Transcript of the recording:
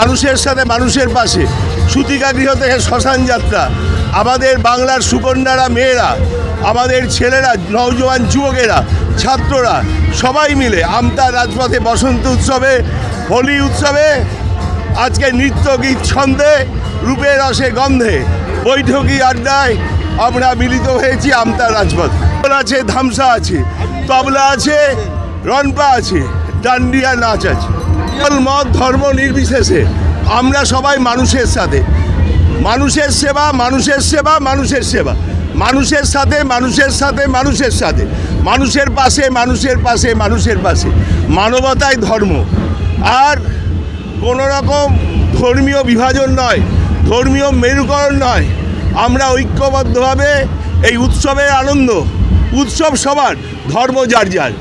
মানুষের সাথে মানুষের পাশে। সুতিকা গৃহ থেকে শ্মশান যাত্রা, আমাদের বাংলার সুকন্যারা, মেয়েরা, আমাদের ছেলেরা, নওজোয়ান যুবকেরা, ছাত্ররা সবাই মিলে আমতা রাজপথে বসন্ত উৎসবে, হোলি উৎসবে, আজকে নৃত্য গীত ছন্দে, রূপের রসে গন্ধে, বৈঠকি আড্ডায় আমরা মিলিত হয়েছি আমতা রাজপথ। আছে, ধামসা আছে, তবলা আছে, রনপা আছে, ডান্ডিয়া নাচ আছে। মত ধর্ম নির্বিশেষে আমরা সবাই মানুষের সাথে, মানুষের সেবা, মানুষের সেবা, মানুষের সেবা, মানুষের সাথে, মানুষের সাথে, মানুষের সাথে, মানুষের পাশে, মানুষের পাশে, মানুষের পাশে। মানবতাই ধর্ম, আর কোনো রকম ধর্মীয় বিভাজন নয়, ধর্মীয় মেরুকরণ নয়। আমরা ঐক্যবদ্ধভাবে এই উৎসবের আনন্দ, উৎসব সবার, ধর্ম যার যার।